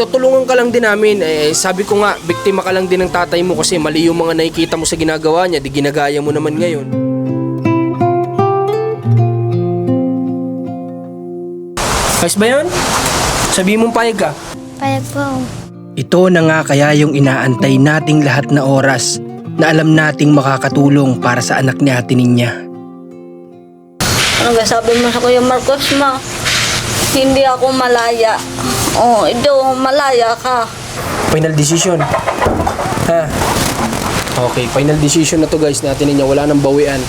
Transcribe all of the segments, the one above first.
Tutulungan ka lang din namin. Sabi ko nga, biktima ka lang din ng tatay mo kasi mali yung mga nakikita mo sa ginagawa niya, di ginagaya mo naman ngayon. Ayos ba yun? Sabihin mong payag ka. Payag po. Ito na nga kaya yung inaantay nating lahat na oras na alam nating makakatulong para sa anak ni Ate Ninya. Ano ba sabi mo sa Kuya Marcos, ma? Hindi ako malaya. Oh, ito, malaya ka. Final decision. Ha? Okay, final decision na to guys natin niya. Wala nang bawian.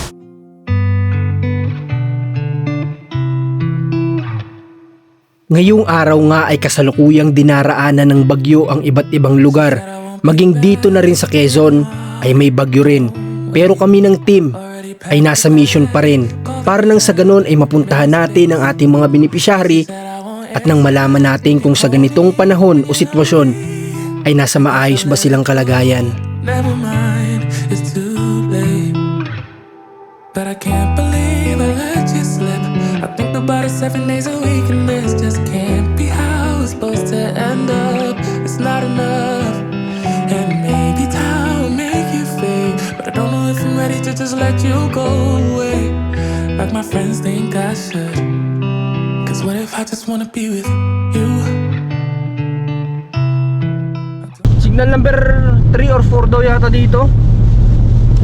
Ngayong araw nga ay kasalukuyang dinaraanan ng bagyo ang iba't ibang lugar. Maging dito na rin sa Quezon ay may bagyo rin. Pero kami ng team ay nasa mission pa rin. Para nang sa ganun ay mapuntahan natin ang ating mga beneficiary at nang malaman natin kung sa ganitong panahon o sitwasyon ay nasa maayos ba silang kalagayan. Never mind, it's too late. But I can't believe I let you slip. I think about it 7 days a week, and this just can't be how it's supposed to end up. It's not enough, and maybe time will make you fade. But I don't know if I'm ready to just let you go away, like my friends think I should. Cause what if I just wanna be with you? Signal number 3 or 4 daw yata dito.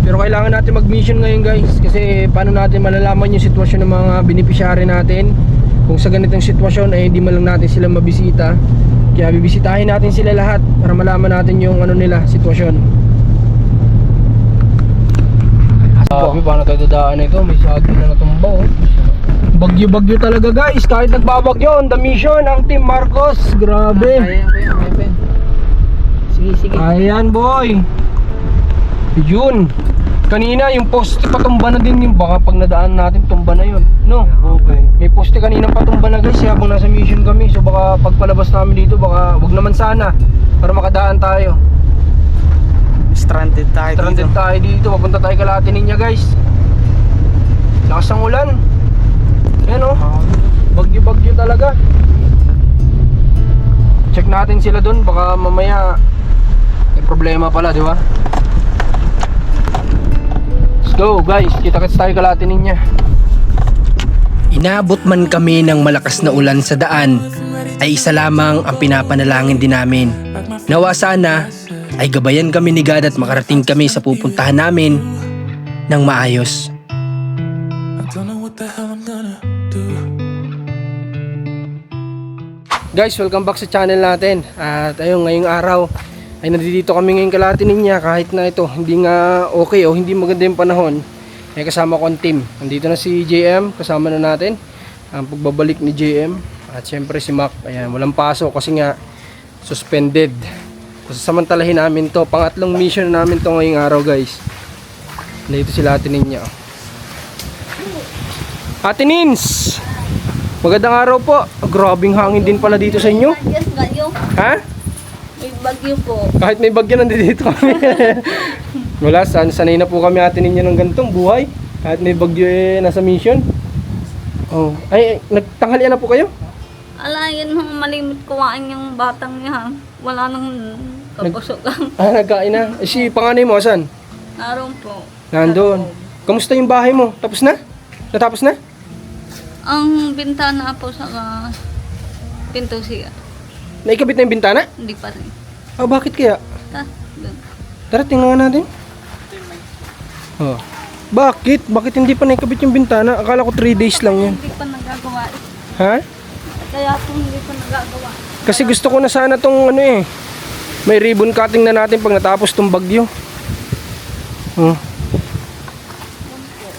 Pero kailangan natin mag-mission ngayon guys. Kasi paano natin malalaman yung sitwasyon ng mga beneficiary natin kung sa ganitong sitwasyon ay hindi man lang natin sila mabisita. Kaya bibisitahin natin sila lahat para malaman natin yung ano nila, sitwasyon. Sabi, paano tayo dadaan ito? May saging na natumba oh. Bagyo-bagyo talaga guys. Kahit nagbabagyo, on the mission ang Team Marcos. Grabe. Sige. Ayan boy. Yun. Kanina yung poste patumba na din yung baka pag nadaan natin tumba na yun. No? Okay. May poste kanina patumba na guys habang nasa mission kami. So baka pagpalabas namin dito baka wag naman sana para makadaan tayo. Stranded tayo dito. Papunta tayo kala Ate Ninya guys. Lakas ng ulan. Ayan o. Bagyo-bagyo talaga. Check natin sila dun. Baka mamaya may problema pala, di ba? Go guys, kita-kits tayo kala Ate Ninya. Inabot man kami ng malakas na ulan sa daan, ay isa lamang ang pinapanalangin din namin. Nawa sana ay gabayan kami ni God at makarating kami sa pupuntahan namin ng maayos. I don't know what the hell I'm gonna do. Guys, welcome back sa channel natin. At ayun, ngayong araw ay nandito kami ngayon kala Ate Ninya. Kahit na ito, hindi nga okay o hindi maganda yung panahon, ay kasama ko ang team. Nandito na si JM, kasama na natin ang pagbabalik ni JM. At syempre si Mac, ayan, walang pasok kasi nga suspended. So samantalahin namin to, pangatlong mission namin to ngayong araw guys. Nandito sila Ate Ninya. Ate Nins! Magandang araw po. Grabing hangin din pala dito sa inyo. Ha? May bagyo po. Kahit may bagyo nandito kami. Wala, sanay na po kami Ate Ninya ng ganitong buhay. Kahit may bagyo nasa mission. Oh, ay nagtanghalian na po kayo? Alayan mo, malimit kuwain yung batang yan. Wala nang kapusukan. Nagkain na. Si panganay mo asan? Naroon po. Nandun. Kamusta yung bahay mo? Tapos na? Natapos na? Ang bintana po sa pinto siya. Naikabit na yung bintana? Hindi pa rin. Bakit kaya? Doon. Tara, tingnan nga natin. Oh. Bakit? Bakit hindi pa naikabit yung bintana? Akala ko 3 days lang yun. Hindi pa nagagawa. Ha? Kaya po hindi pa nagagawa. Kasi gusto ko na sana tong ano may ribbon cutting na natin pag natapos tong bagyo. Oh.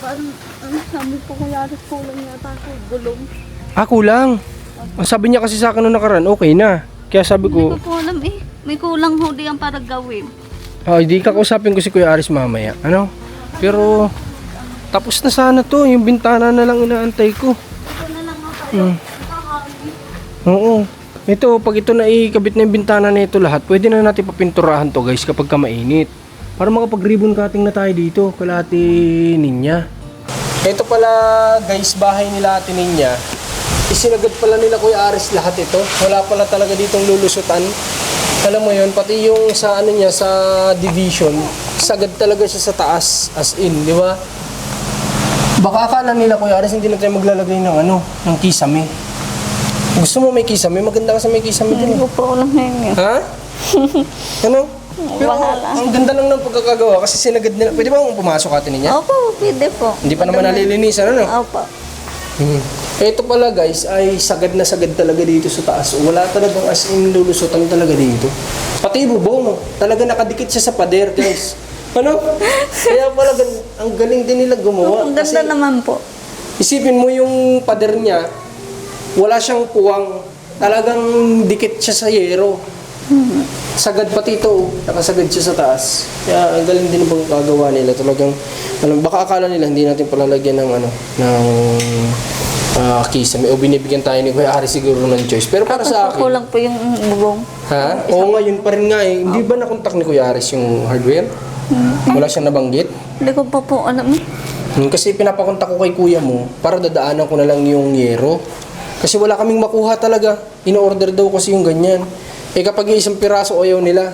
Ano sabi po kaya kulang yata ko, gulong. Kulang. Ang sabi niya kasi sa akin nung nakaraan, okay na. Kaya sabi Hindi ko, ko po alam eh. May kulang ho diyan para gawin. hindi kakausapin ko si Kuya Aris mamaya. Ano? Pero, tapos na sana to. Yung bintana na lang inaantay ko. Ito na lang ho tayo. Oo. Ito, pag ito na ikabit na yung bintana na ito lahat, pwede na natin papinturahan to guys kapag ka mainit. Para makapag-ribbon cutting na tayo dito, kala Ate Ninya. Ito pala guys, bahay nila Ate Ninya. isinagad pala nila Kuya Aris lahat ito. Wala pala talaga ditong lulusutan. Alam mo yun, pati yung sa ano niya, sa division, sagad talaga siya sa taas, as in, di ba? Baka akala nila Kuya Aris, hindi na tayo maglalagay ng ano, ng kisame. Gusto mo may kisame? Maganda ka sa may kisame din. Hindi ko po lang ngayon. Ha? Ano? Pero Bahala. ang ganda lang ng pagkakagawa kasi sinagad nila. Pwede ba akong pumasok atin niya? Opo, pwede po. Hindi pa naman nalilinisan, ano? Opo. Ito pala guys, ay sagad na sagad talaga dito sa taas. Wala talagang as in lulusutan talaga dito. Pati bubong, talaga nakadikit siya sa pader guys. Ano? Kaya pala ang galing din nila gumawa. Ang ganda naman po. Isipin mo yung pader niya, wala siyang puwang. Talagang dikit siya sa yero. Sagad pati ito, nakasagad siya sa taas. Kaya ang galing din bang gagawa nila. Talagang, baka akala nila hindi natin palalagyan ng kisame o binibigyan tayo ni Kuya Aris siguro ng choice. Pero para sa akin, Kulang po yung bubong. ha? Oo nga, yun pa rin nga eh. Hindi ba nakontak ni Kuya Aris yung hardware? Wala siyang nabanggit? Hindi ko pa po alam. Kasi pinapakontak ko kay kuya mo para dadaanan ko na lang yung yero. Kasi wala kaming makuha talaga. In-order daw kasi yung ganyan. Eh kapag yung isang piraso ayaw nila.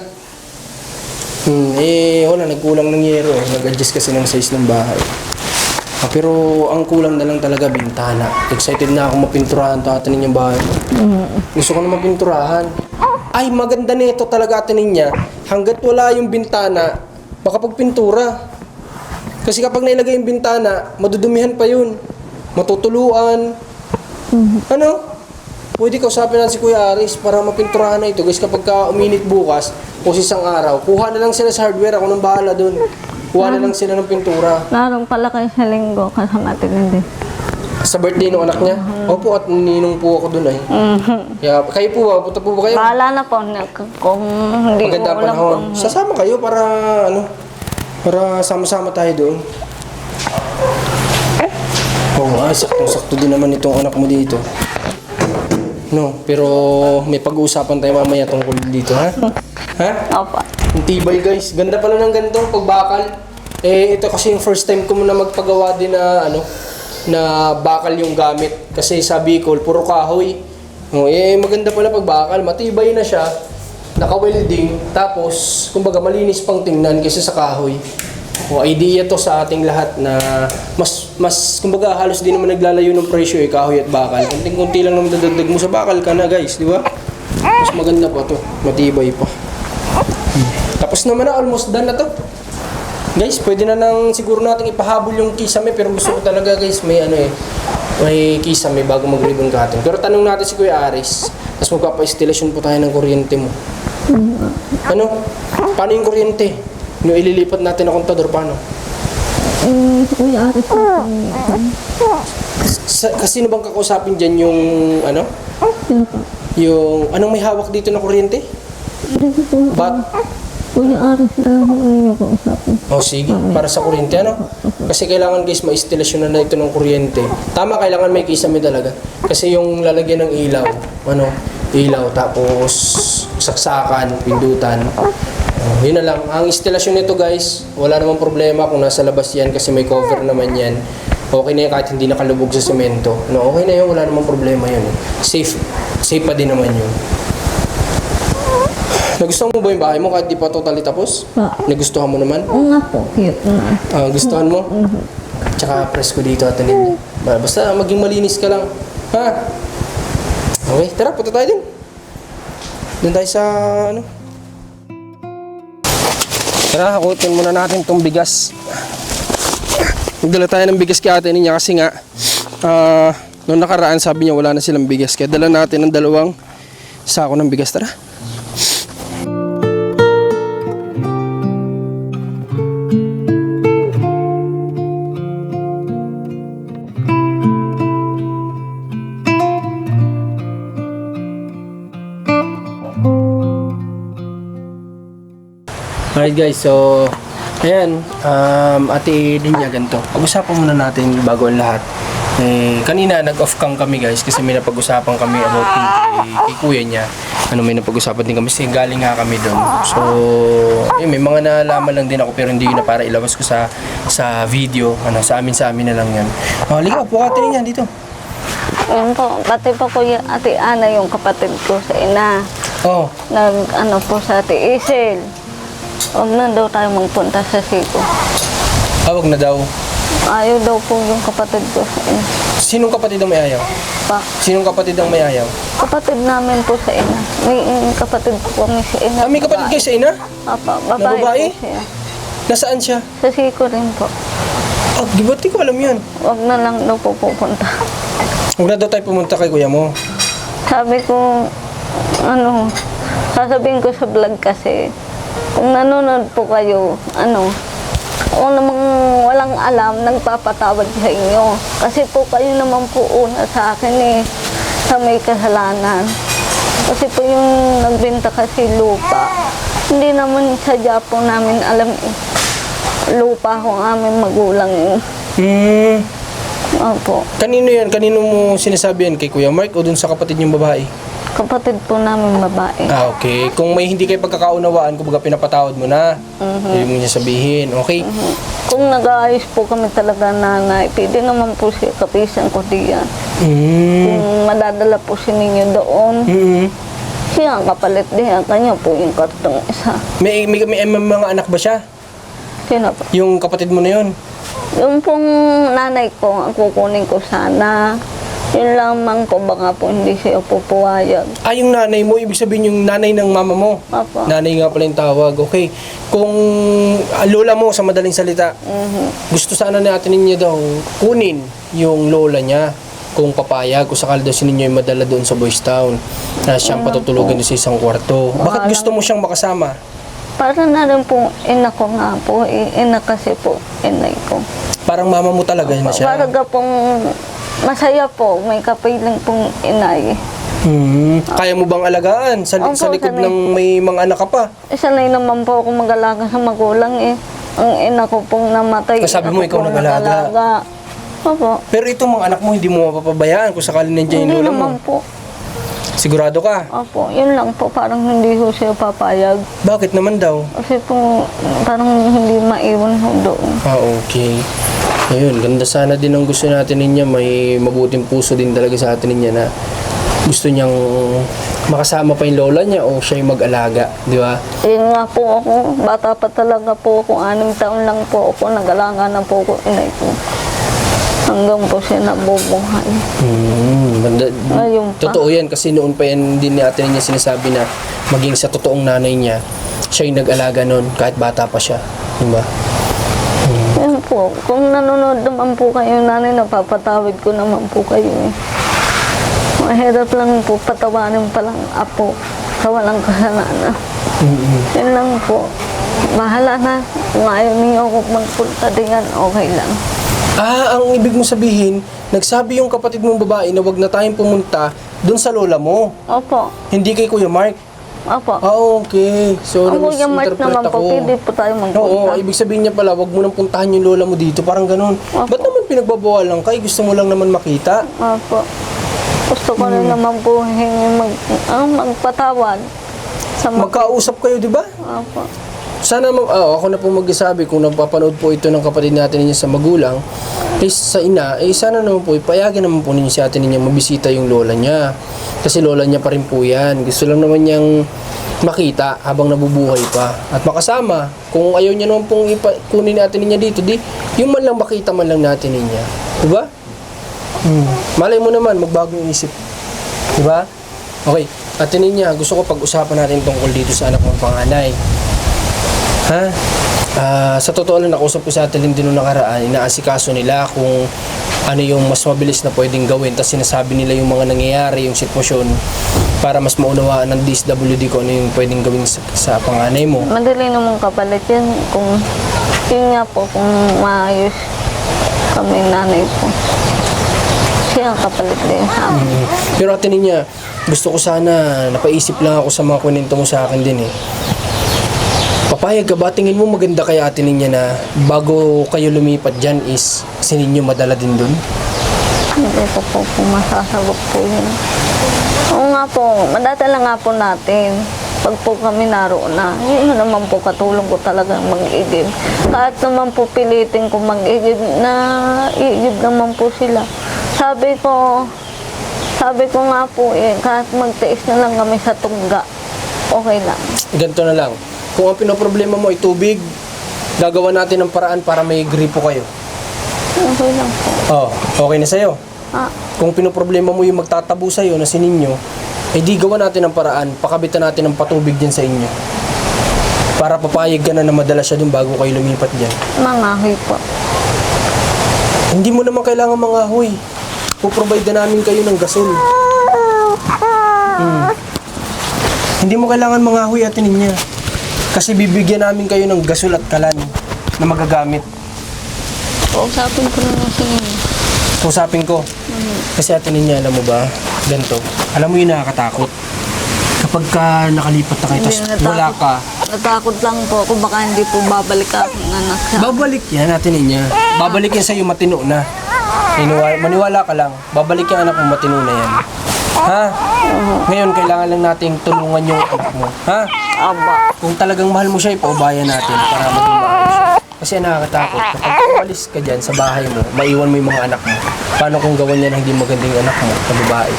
Wala, nagkulang ng yero eh. Nag-adjust kasi ng size ng bahay. Pero ang kulang na lang talaga bintana. Excited na ako mapinturahan to atanin yung bahay. Gusto ko na mapinturahan. Ay, maganda nito talaga atanin niya. Hanggat wala yung bintana, makapagpintura. Kasi kapag nailagay yung bintana, madudumihan pa yun. Matutuluan. Ano? Pwede kausapin natin si Kuya Aris para mapinturahan na ito. Guys, kapag uminit bukas o isang araw, kuha na lang sila sa hardware. Ako nang bahala dun. Kuha na lang sila ng pintura. Larong pala kayo sa linggo kasama natin hindi. Sa birthday ng anak niya? Opo, at ninong po ako dun ay. Kaya, kayo po ba? Punta po ba kayo? Bahala na po kung hindi Maganda ko ang alam panahon. kung... Sasama kayo para sama-sama tayo doon. Saktong-sakto din naman itong anak mo dito. No, pero may pag-uusapan tayo mamaya tungkol dito, ha? Ha? Opo. Ang tibay guys, ganda pala ng ganito, pagbakal. Ito kasi yung first time ko muna magpagawa din na bakal yung gamit. Kasi sa Bicol, puro kahoy. Maganda pala pagbakal, matibay na siya. Naka-welding, tapos, kumbaga malinis pang tingnan kaysa sa kahoy. Idea to sa ating lahat na mas kumbaga halos di naman naglalayo ng presyo kahoy at bakal. Kunting-kunti lang naman dadagdag mo sa bakal ka na guys, di ba? Mas maganda pa to, matibay pa. Tapos naman na, almost done na to. Guys, pwede na nang siguro nating ipahabol yung kisame, pero gusto ko talaga guys, may kisame bago mag-ribbon cutting. Pero tanong natin si Kuya Aris, tapos magpapa-installation po tayo ng kuryente mo. Ano? Paano yung kuryente? Yung ililipat natin na kontador, paano? Kuya Aris po. Sino bang kakausapin dyan yung, yung, anong may hawak dito na kuryente? Kuya Aris na yung kausapin. Sige, para sa kuryente, Kasi kailangan guys, ma-installation na ito ng kuryente. Tama, kailangan may kisame talaga. Kasi yung lalagyan ng ilaw, ilaw, tapos saksakan, pindutan. Yun na lang. Ang instalasyon nito guys, wala namang problema kung nasa labas yan kasi may cover naman yan. Okay na yan kahit hindi nakalubog sa semento. Okay na yun, wala namang problema yun. Safe pa din naman yun. Nagustuhan mo ba yung bahay mo kahit di pa totally tapos? Nagustuhan mo naman? Oo nga po, cute nga. Gustuhan mo? Tsaka presko dito at tanin. Basta maging malinis ka lang. Ha? Okay, tara, punta tayo din. Doon tayo sa Tara, hakutin muna natin itong bigas. Nagdala tayo ng bigas kay ate niya kasi nga noong nakaraan sabi niya wala na silang bigas. Kaya dala natin ng 2 sako ng bigas. Tara. Alright guys, so ayan, ate Linya ganito. Pag-usapan muna natin bago ang lahat. Kanina nag-off cam kami guys kasi may napag-usapan kami about kay kuya niya. May napag-usapan din kami kasi galing nga kami doon. So, may mga nalaman lang din ako pero hindi na para ilabas ko sa video. Sa amin na lang yan. Liga, po ka ate Linya dito. Yun po, pati po Kuya Ate Ana yung kapatid ko sa ina. Oh, Nag-ano po sa Ate Isel. Huwag na daw tayo magpunta sa Siko. awag na daw. Ayaw daw po yung kapatid ko sa ina. Sinong kapatid ang may ayaw? Pa, Sinong kapatid ang may ayaw? kapatid namin po sa ina. May kapatid po kami sa ina. Ah, may kapatid kayo sa ina? Apa, Na babae? babae po siya. Nasaan siya? Sa Siko rin po. Ah, di ba't di ko alam yan? Huwag na lang daw po pupunta. Huwag na daw tayo pumunta kay kuya mo. Sabi ko, ano, sasabihin ko sa vlog kasi, kung nanonood po kayo, ano, o namang walang alam, nagpapatawad sa inyo. Kasi po kayo naman po una sa akin sa may kasalanan. Kasi po yung nagbenta kasi lupa, hindi naman sadya po namin alam lupa ko ang aming magulang yun. Opo. Kanino yan? Kanino mo sinasabi yan? Kay Kuya Mark o dun sa kapatid niyong babae? Kapatid po namin babae. Ah, okay. Kung may hindi kayo pagkakaunawaan, kumbaga pinapatawad mo na. Yun mo niya sabihin. Okay? Kung nag-aayos po kami talaga nanay, pwede naman po siya kapisan ko diyan. Kung madadala po si ninyo doon, siya ang kapalit din. Kanya po yung kartong isa. May mga anak ba siya? Sino po? Yung kapatid mo na yun? Yung pong nanay ko, ang kukunin ko sana. Yun lamang po, baka po hindi siya pupuwayag. Ah, yung nanay mo, ibig sabihin yung nanay ng mama mo. Apo. Nanay nga pala yung tawag. Okay. Kung lola mo, sa madaling salita, gusto sana natin ninyo daw kunin yung lola niya kung papayag, kung sakali daw sininyo yung madala doon sa Boys Town na siyang patutulugan doon sa isang kwarto. Bakit gusto mo siyang makasama? Para na rin po, ina ko nga po. Ina kasi po, inay ko. Parang mama mo talaga na siya. Para pong masaya po, may kapiling pong inay. Kaya mo bang alagaan sa Opo, likod sanay. ng may mga anak ka pa? Sanay naman po ako mag-alaga sa magulang eh. Ang ina ko pong namatay. Sabi mo, ako ikaw pong nag-alaga. Opo. Pero itong mga anak mo, hindi mo mapapabayaan kung sakali nandiyan Hindi yung lola mo. naman po. Sigurado ka? Opo, yun lang po. Parang hindi ho siya papayag. Bakit naman daw? Kasi po, parang hindi maiwan ho doon. Ah, okay. Ayun, ganda sana din ang gusto natin niya. May mabuting puso din talaga sa atin niya na gusto niyang makasama pa yung lola niya o siya yung mag-alaga, di ba? Yun nga po ako, bata pa talaga po ako. 6 taon lang po ako, nag-alaga na po ako inay ko. Hanggang po siya nabubuhay. Banda, Ayun pa. totoo yan kasi noon pa yan din natin niya sinasabi na maging sa totoong nanay niya, siya yung nag-alaga noon kahit bata pa siya, di ba? Yun po, kung nanonood naman po kayo nanay, napapatawid ko naman po kayo eh. Mahirap lang po patawanin palang apo sa walang kasalanan. Yun lang po. Bahala na. Kung ayaw niyo ako magpunta diyan, okay lang. Ah, ang ibig mo sabihin, nagsabi yung kapatid mong babae na wag na tayong pumunta doon sa lola mo. Opo. Hindi kay Kuya Mark. Opo. Ah, okay. So, Ang Kuya Mark nag-misinterpret naman po, ako. pwede po tayo magpunta. Oo, ibig sabihin niya pala, wag mo nang puntahan yung lola mo dito. Parang ganun. Opo. Ba't naman pinagbabawalan ka? Gusto mo lang naman makita. Opo. Gusto ko rin naman po hingi magpatawad. Sa Magkausap kayo, di ba? Opo. Sana, ako na po magsasabi kung napapanood po ito ng kapatid natin ninyo sa magulang, sa ina, sana naman po, ipayagan naman po ninyo si ate ninyo mabisita yung lola niya. Kasi lola niya pa rin po yan. Gusto lang naman niyang makita habang nabubuhay pa. At makasama, kung ayaw niya naman pong kunin natin niya dito, di, yung man lang makita man lang natin niya. Diba? Malay mo naman, magbago yung isip. Diba? Okay, ate niya, gusto ko pag-usapan natin tungkol dito sa anak mong panganay. Ha? Sa totoo lang, nakusap ko sa atin din noong nakaraan, inaasikaso nila kung ano yung mas mabilis na pwedeng gawin. Tapos sinasabi nila yung mga nangyayari, yung sitwasyon, para mas maunawaan ng DSWD kung ano yung pwedeng gawin sa panganay mo. Madali namang kapalit yan kung yun nga po, kung maayos kami nanay po. Siya ang kapalit din sa amin. Pero ate niya, gusto ko sana, napaisip lang ako sa mga kwento mo sa akin din eh. Papayag ka ba? Tingin mo maganda kaya ate niya na bago kayo lumipat dyan is kasi ninyo madala din dun? Hindi ko po masasabog po yun. Oo nga po, madadala nga po natin. Pag po kami naroon na, yun naman po katulong ko talagang mag-igib. Kahit naman po pilitin ko mag-igib na iigib naman po sila. Sabi ko, Sabi ko nga po kahit magtiis na lang kami sa tungga, okay lang. Ganito na lang. Kung ang pinoproblema mo ay tubig, gagawa natin ng paraan para may gripo kayo. Okay lang po. Oh, okay na sa'yo. Ah, Kung pinoproblema mo yung magtatabo sa'yo na si Ninyo, eh di gawa natin ng paraan, pakabitan natin ng patubig din sa inyo. Para papayag ka na madala siya dun bago kayo lumipat dyan. mangahoy po. Hindi mo naman kailangan mangahoy. Puprovide na namin kayo ng gasol. Hindi mo kailangan mangahoy, Ate Ninya. Kasi bibigyan namin kayo ng gasol at kalan na magagamit. Kausapin ko na lang sa inyo. Kusapin ko. Kasi Ate Ninya, alam mo ba, ganito, alam mo yung nakakatakot. Kapag ka nakalipat na kayo, Hindi, tapos wala ka, Natakot lang po ako, baka hindi po babalik aking anak sa... babalik yan, Ate Ninya. Babalik yan sa'yo, matino na. Maniwala ka lang, babalik yung anak mo, matino na yan. Ha? Ngayon, kailangan lang nating tulungan yung anak mo. Ha? Aba. Kung talagang mahal mo siya, ipaubayan natin para maging maayos. Kasi nakakatakot. Kapag umalis ka dyan sa bahay mo, maiwan mo yung mga anak mo. Paano kung gawan niya ng hindi magandang anak mo na babae?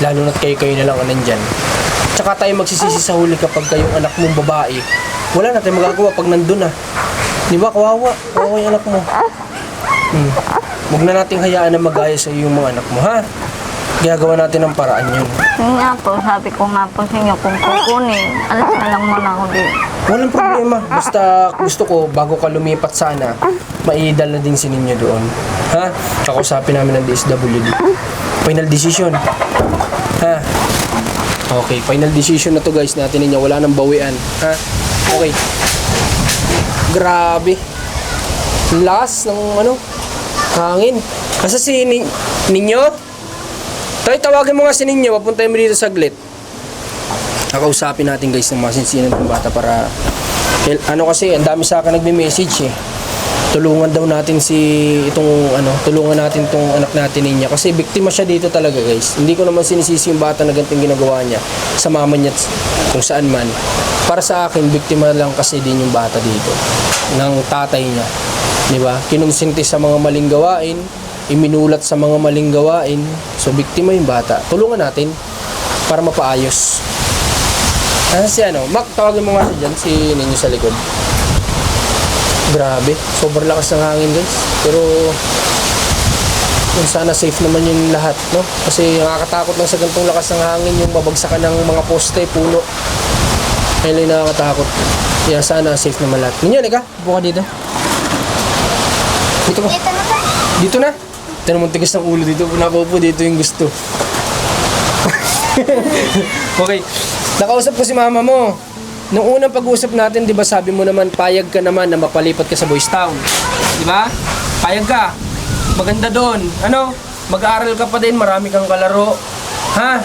Lalo na't kayo na lang nandyan. Tsaka tayo magsisisi sa huli kapag kayong anak mong babae. Wala na tayong magagawa pag nandun na. Di ba? Kawawa. Kawawa yung anak mo. Huwag na nating hayaan na mag-aya sa iyo yung mga anak mo, ha? Ginagawa natin ng paraan yun. Yun nga po, sabi ko nga po sa inyo, kung kukunin, alas na lang muna ako din. Walang problema. Basta gusto ko, bago ka lumipat sana, maidala din si Ninyo doon. Ha? Kakausapin namin ng DSWD. Final decision. Ha? Okay, final decision na to guys natin Ninyo. Wala nang bawian. Ha? Okay. Grabe. Lakas ng hangin. Kasi si Ninyo? Tayo, tawagin mo nga si Ninyo. Papuntahin mo dito saglit. Kakausapin natin guys ng masinsinan ng bata para kasi ang dami sa akin nagme-message eh. Tulungan daw natin tulungan natin tong anak natin niya kasi biktima siya dito talaga guys. Hindi ko naman sinisisi yung bata na ganitong ginagawa niya sa mama niya kung saan man. Para sa akin, biktima lang kasi din yung bata dito ng tatay niya. Di ba? Kinonsinti sa mga maling gawain, iminulat sa mga maling gawain. So biktima yung bata. Tulungan natin para mapaayos. Si Mac, tawagin mo nga siya dyan, si Ninyo sa likod. Grabe, sobrang lakas ng hangin guys. Pero, sana safe naman yung lahat, no? Kasi nakakatakot lang sa ganitong lakas ng hangin, yung mabagsakan ng mga poste, puno. Kaya nakakatakot. Kaya sana safe naman lahat. Ninyo, ka? Buka dito. Dito ko. Dito na? Ito naman tigas ng ulo dito. Napaupo dito yung gusto. Okay. Nakausap ko si mama mo. Nung unang pag-uusap natin, di ba sabi mo naman, payag ka naman na mapalipat ka sa Boys Town. Di ba? Payag ka. Maganda doon. Mag-aaral ka pa din, marami kang kalaro. Ha?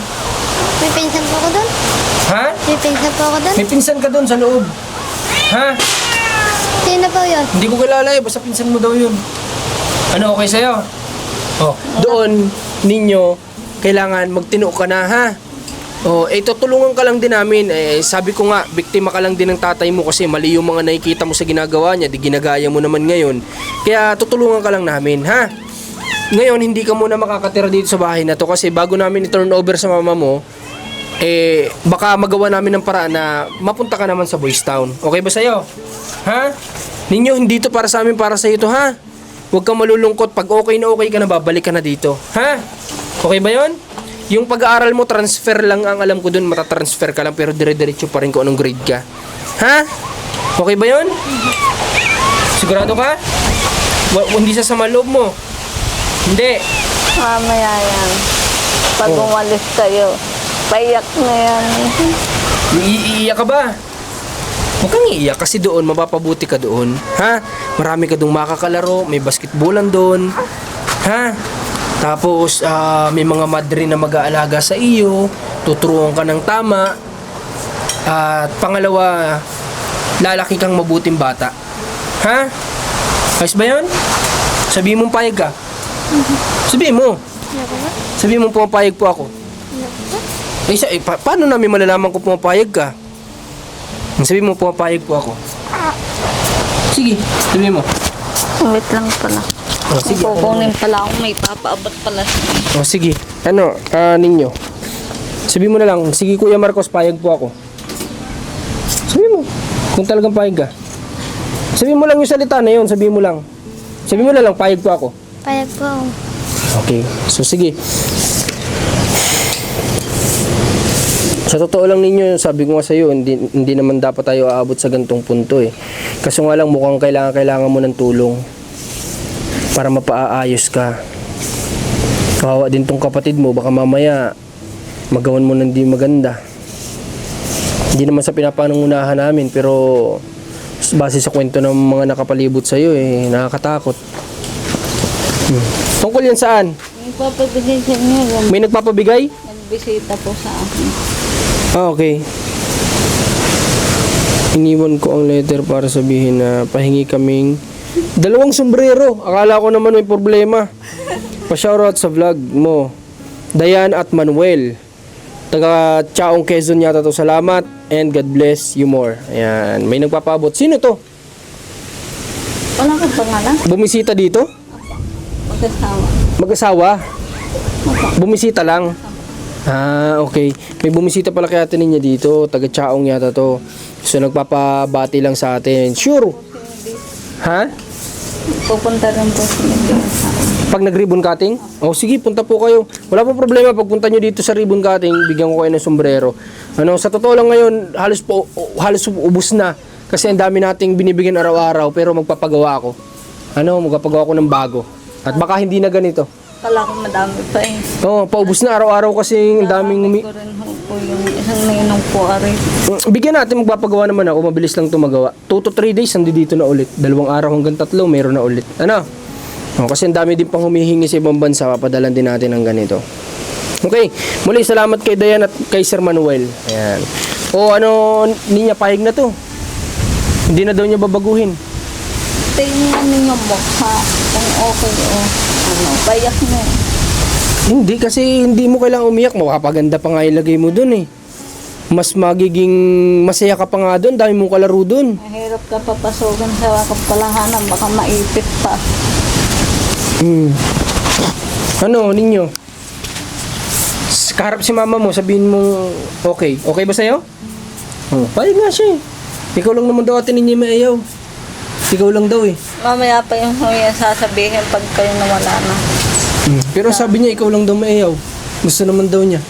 May pinsan po ako doon. Ha? May pinsan po ako doon. May pinsan ka doon sa loob. Ha? Sino po yun? Hindi ko kilala basta pinsan mo daw yun. Okay sa'yo? Doon, Ninyo, kailangan magtino ka na, ha? Tutulungan ka lang din namin. Sabi ko nga, biktima ka lang din ng tatay mo kasi mali yung mga nakikita mo sa ginagawa niya, di ginagaya mo naman ngayon. Kaya tutulungan ka lang namin, ha? Ngayon, hindi ka muna makakatira dito sa bahay na to kasi bago namin i-turn over sa mama mo, baka magawa namin ng paraan na mapunta ka naman sa Boys Town. Okay ba sa'yo? Ha? Ninyo, hindi to para sa amin, para sa'yo to, ha? Huwag kang malulungkot. Pag okay ka na, babalik ka na dito. Ha? Okay ba yon? Yung pag-aaral mo, transfer lang ang alam ko dun. Matatransfer ka lang pero dire-diretso pa rin kung anong grade ka. Ha? Okay ba yon? Sigurado ka? Hindi sasama loob mo? Hindi. Mamaya yan. Pag umalis kayo, payak na yan. Iiyak ka ba? Huwag kang iiyak kasi doon, mapapabuti ka doon. Ha? Marami ka doon makakalaro, may basketballan doon. Ha? Tapos, may mga madre na mag-aalaga sa iyo, tuturuan ka ng tama. At pangalawa, lalaki kang mabuting bata. Ha? Ayos ba yun? Sabihin mong payag ka. Sabihin mo. Sabihin mo pumapayag po ako. Paano namin malalaman kung pumapayag ka? Sabihin mo pumapayag po ako. Sige, sabihin mo. Wait lang pala. Sige. Kukunin pala ako, may papaabot pala. Sige. Ano, ninyo? Sabi mo na lang, sige Kuya Marcos, payag po ako. Sabi mo, kung talagang payag ka. Sabi mo lang yung salita na yun, sabi mo lang. Sabi mo na lang, payag po ako. Payag po ako. Okay, so sige. Sa totoo lang ninyo, sabi ko nga sa iyo, hindi naman dapat tayo aabot sa gantong punto eh. Kaso nga lang mukhang kailangan mo ng tulong para mapaayos ka. Kawawa din tong kapatid mo, baka mamaya magawan mo ng di maganda. Hindi naman sa pinapanungunahan namin, pero base sa kwento ng mga nakapalibot sa iyo eh, nakakatakot. Tungkol yan saan? Nagpapabigay sa inyo. May nagpapabigay? Nagbisita po sa akin. Okay. Iniwan ko ang letter para sabihin na pahingi kaming 2 sombrero. Akala ko naman may problema. Pa-shoutout sa vlog mo. Dayan at Manuel. Taga Chaong Quezon yata to. Salamat and God bless you more. Ayan. May nagpapabot. Sino to? Wala kang pangalan? Bumisita dito? Magkasawa. Mag-asawa? Bumisita lang? Ah, okay. May bumisita pala kay ate niya dito. Taga Chaong yata to. So, nagpapabati lang sa atin. Sure? Ha? Pupunta rin po sa inyo. Pag nag-ribbon cutting? Oh, sige, punta po kayo. Wala pong problema. Pagpunta nyo dito sa ribbon cutting, bigyan ko kayo ng sombrero. Ano, sa totoo lang ngayon, halos ubus na. Kasi ang dami nating binibigyan araw-araw, pero magpapagawa ako. Ano, magpapagawa ako ng bago. At baka hindi na ganito. Kala ko madami pa eh. Oh, paubos na araw-araw kasi ang daming Ko rin po yung isang nainong po ari. Bigyan natin, magpapagawa naman ako. Mabilis lang ito magawa. 2 to 3 days, nandito na ulit. 2 araw hanggang 3, meron na ulit. Ano? Oh, kasi ang dami din pang humihingi sa ibang bansa. Papadalan din natin ng ganito. Okay. Muli, salamat kay Dayan at kay Sir Manuel. Ayan. O ano, niya pahig na to. Hindi na daw niya babaguhin. Tingnan ninyo mukha. Kung okay o ano, bayak mo. Hindi, kasi hindi mo kailangang umiyak. Makapaganda pa nga ilagay mo dun eh. Mas magiging masaya ka pa nga dun. Dami mong kalaro dun. Mahirap ka papasogan sa kapalahanan. Baka maipit pa. Ano, ninyo? Kaharap si mama mo, sabihin mo, okay. Okay ba sa'yo? Oh, pahig nga siya eh. Ikaw lang naman daw atin ninyo may ayaw. Ikaw lang daw eh. Mamaya pa yung sasabihin pag kayo nawala na. Pero sabi niya, ikaw lang daw may ayaw. Gusto naman daw niya.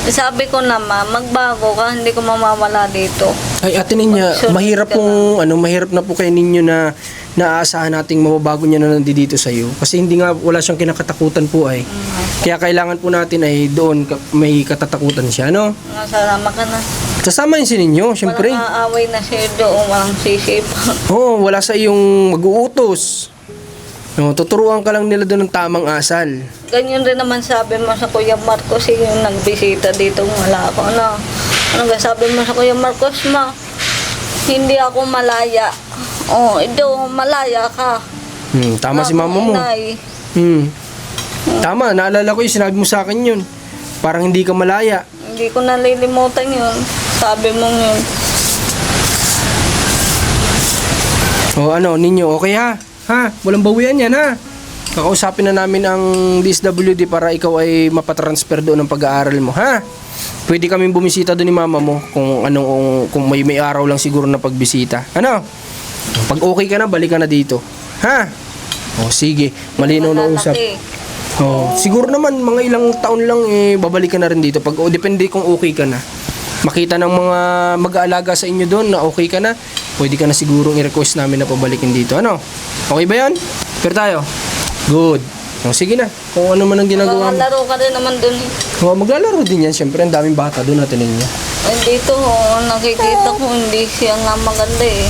Sabi ko naman, magbago ka, hindi ko mamawala dito. Ay, ate ninya, Sure, mahirap mahirap na po kay ninyo na naaasahan nating mababago niya na nandito sa iyo. Kasi hindi nga, wala siyang kinakatakutan po ay. Kaya kailangan po natin ay doon may katatakutan siya, no? Masarama ka na. Sasama yun si ninyo, syempre. Walang aaway na siya doon, walang sisipa. Oo, wala sa iyong mag-uutos. No, tuturuan ka lang nila doon ng tamang asal. Ganyan rin naman sabi mo sa Kuya Marcos, yung nagbisita dito, wala ako na. Ano nga sabi mo sa Kuya Marcos, ma? Hindi ako malaya. Oh, ito, malaya ka. Tama si mama mo. Inay. Tama, naalala ko yung sinabi mo sa akin yun. Parang hindi ka malaya. Hindi ko nalilimutan yun. Sabi mo yun. O ano, ninyo, okay ha? Ha? Walang bawian yan ha? Kakausapin na namin ang DSWD para ikaw ay mapatransfer doon ng pag-aaral mo, ha? Pwede kaming bumisita doon ni mama mo kung may araw lang siguro na pagbisita. Ano? Pag okay ka na, balik ka na dito. Ha? O sige, malinaw na usap. Oh, siguro naman mga ilang taon lang babalik ka na rin dito. Depende kung okay ka na. Makita ng mga mag-aalaga sa inyo doon na okay ka na, pwede ka na siguro i-request namin na pabalikin dito. Ano? Okay ba yan? Pero tayo? Good. O, sige na. Kung ano man ang ginagawa mo. Maglalaro ka rin naman dun eh. O, maglalaro din yan. Siyempre, ang daming bata doon natin ninyo. Dito, nakikita ko hindi siya nga maganda eh.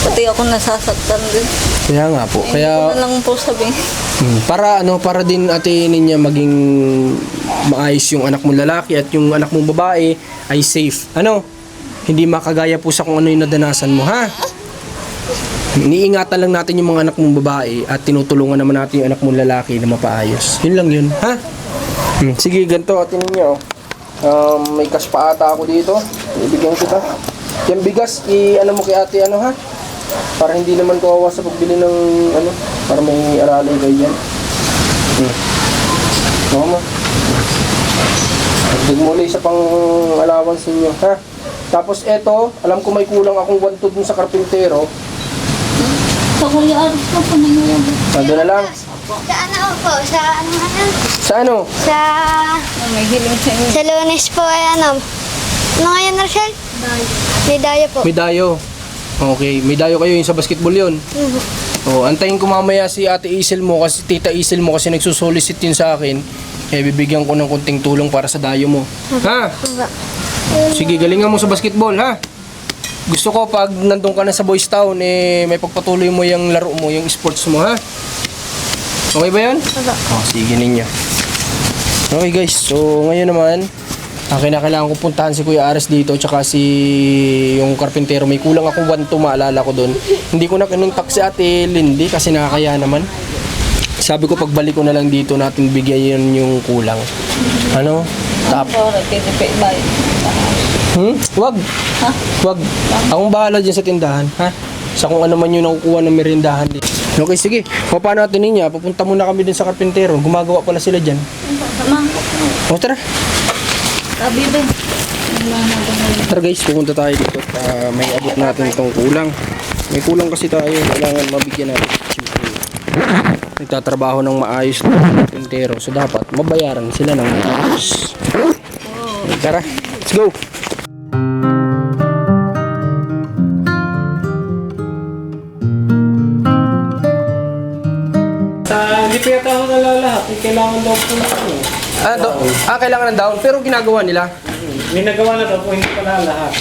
Pati ako nasasaktan din. Kaya nga po. Hindi ko na lang po sabihin. Para din ate niya maging maayos yung anak mong lalaki at yung anak mong babae ay safe. Ano? Hindi makagaya po sa kung ano yung nadanasan mo, ha? Iniingatan lang natin yung mga anak mong babae at tinutulungan naman natin yung anak mong lalaki na mapaayos. Yun lang yun, ha? Sige, ganito ate niya, may cash pa ata ako dito. Ibigyan kita. Yung bigas, ano mo kay ate, ano ha? Para hindi naman kawawa sa pagbili ng para may aralay kayo dyan. Mama. Dagdag mo ulit sa pang allowance ninyo, ha? Tapos eto, alam ko may kulang akong 1 dun sa karpintero. Sa Kuya Aris ko po nangyayari. Ando na lang. Sa ano po? Sa ano? Sa ano? Sa... May hiling sa inyo. Sa Lunes po ay ano? Ano ngayon, Rochelle? May dayo po. May dayo. Okay, may dayo kayo yung sa basketball yun. Oh, antayin ko mamaya si Ate Isel mo kasi Tita Isel mo kasi nagsusolicit yun sa akin. Kaya bibigyan ko ng konting tulong para sa dayo mo. Ha? Sige, galingan mo sa basketball, ha? Gusto ko pag nandun ka na sa Boys Town, eh, may pagpatuloy mo yung laro mo, yung sports mo, ha? Okay ba yan? Oh, sige ninyo. Okay guys, so ngayon naman, kailangan ko puntahan si Kuya Ares dito, tsaka si yung karpintero. May kulang akong 1 maalala ko doon. Hindi ko na kinontak si Ate Lindy kasi nakakaya naman. Sabi ko pagbalik ko na lang dito natin bigyan yung kulang. Ano? Tap. Wag. Ha? Wag. Akong bahala dyan sa tindahan, ha? Sa kung ano man yung nakukuha ng merindahan dito. Okay, sige. Paano natin niya? Pupunta muna kami din sa karpintero. Gumagawa pala sila dyan. Samahan ko po. O, tara. Sabi din. Tara guys, pupunta tayo dito. May abot natin itong kulang. May kulang kasi tayo. Kailangan mabigyan natin. Siyempre, nagtatrabaho ng maayos na karpintero. So, dapat mabayaran sila ng maayos. Tara, let's go! Hindi pa yata ako nalalahat. Kailangan daw po na ano. Kailangan ng down. Pero ginagawa nila. May nagawa na daw po, hindi pa nalalahat.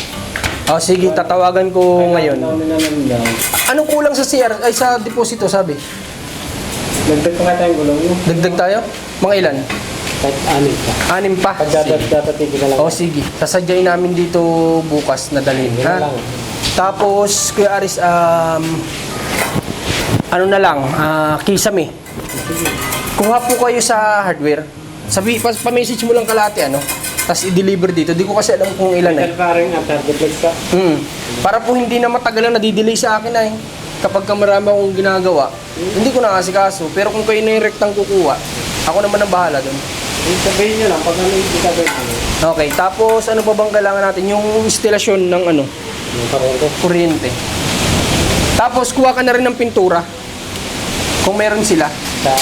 Sige, tatawagan ko ngayon. Daw nila ng daw. Anong kulang sa CR? Ay, sa deposito, sabi? Dagdag pa nga tayong gulong mo. Dagdag tayo? Mga ilan? Kahit 6 pa. 6 pa? Pagdadatigil ka lang. Sige. Sasadyain namin dito bukas na dalhin. Yun Ha? lang. Tapos, Kuya Aris, ano na lang, kisame. Kuha po kayo sa hardware. Pa-message mo lang kalate, ano? Tapos i-deliver dito. Di ko kasi alam kung ilan eh. Dahil parang target ka. Para po hindi na matagal na nadidelay sa akin ay. Kapag ka marami akong ginagawa, hindi ko nakasikaso. Pero kung kayo na yung rektang kukuha, ako naman ang bahala doon. Sabihin nyo lang, pag ano yung gagawin mo. Okay, tapos ano pa bang kailangan natin? Yung instalasyon ng ano? Yung parento. Kuryente. Tapos kuha ka na rin ng pintura. Kung meron sila. Sa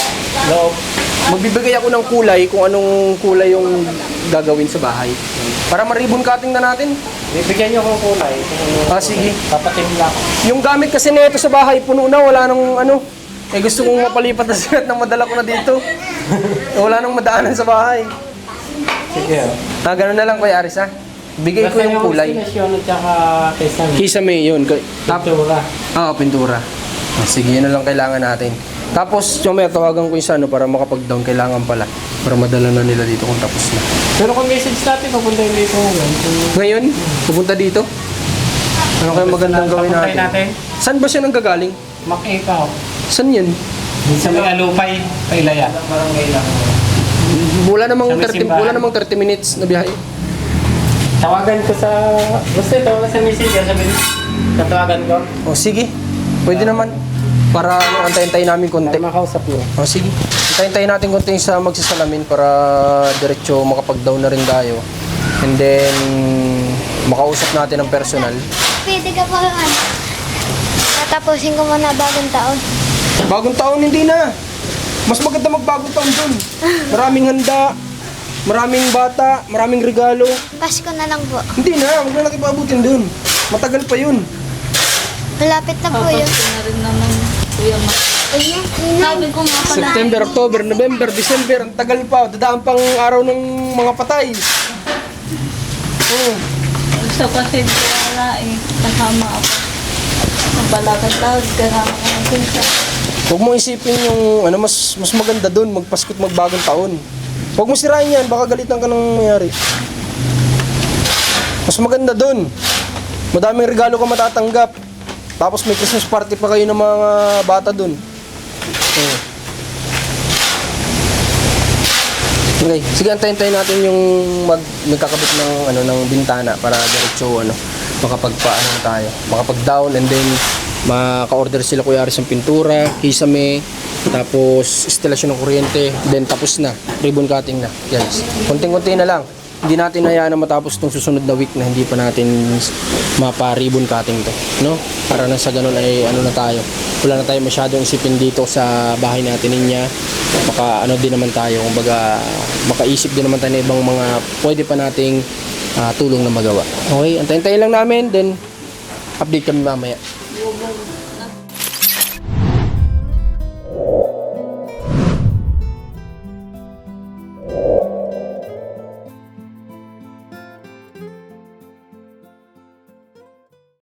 loob. Magbibigay ako ng kulay kung anong kulay yung gagawin sa bahay. Para ma-ribbon cutting na natin. Bibigyan nyo akong kulay. Sige. Papatim lang ako. Yung gamit kasi nito sa bahay, puno na, wala nang ano. Gusto kong mapalipat na siya at madala ko na dito. Wala nang madaanan sa bahay. Sige. Ganun na lang Kuya Aris, ha? Bigay ko yung kulay. Destinasyon at saka kisame. Kisame yun. Pintura. Pintura. Sige, yun na lang kailangan natin. Tapos, yung may tawagan ko yung sa ano para makapag-down, kailangan pala. Para madala na nila dito kung tapos na. Pero kung message natin, pupunta yung dito ngayon. Ngayon, pupunta dito. Ano kaya magandang gawin natin? Saan ba siya nanggagaling? Makikaw. Saan yan? Sa mga lupay, Pailaya. Wala namang Sa may 30, simbahan. wala namang 30 minutes na biyahe. Tawagan ko sa... Basta ito, sa messenger, sabihin. Tatawagan ko. Sige. Pwede naman. Para antay-antay namin konti. Para makausap mo. Sige. Antay-antay natin konti sa magsasalamin para diretso makapag-down na rin tayo. And then, makausap natin ang personal. Pwede ka pa ano? Tatapusin ko muna bagong taon. Bagong taon, hindi na. Mas maganda magbagong taon dun. Maraming handa, maraming bata, maraming regalo. Pasko na lang po. Hindi na, huwag na natin paabutin dun. Matagal pa yun. Malapit na po yun. Papasko na rin naman, Kuya Ma. Sabi ko nga pala. September, October, November, December, ang tagal pa. Dadaan pang araw ng mga patay. Gusto kasi wala eh. Kasama ako. Balakad-lakad, kasama ko ng pinsa. Huwag mo isipin yung ano, mas maganda dun, magpasko't magbagong taon. Huwag mo sirain yan, baka galitan ka ng mayari. Mas maganda dun. Madaming regalo ka matatanggap. Tapos may Christmas party pa kayo ng mga bata dun. Okay, sige antayin natin yung nagkakabit ng ano ng bintana para diretso makapagpaano tayo, makapag-down and then maka-order sila Kuya Aris ng pintura, kisame, tapos instalasyon ng kuryente, then tapos na, ribbon cutting na. Guys, konting-konti na lang. hindi natin hayaan na matapos itong susunod na week na hindi pa natin mapa-ribbon cutting to, no? Para na sa ganun ay ano na tayo, wala na tayo masyadong isipin dito sa bahay natin niya. Maka ano din naman tayo, kumbaga makaisip din naman tayo ng ibang mga pwede pa nating tulong na magawa. Okay, antayin lang namin, then update kami mamaya.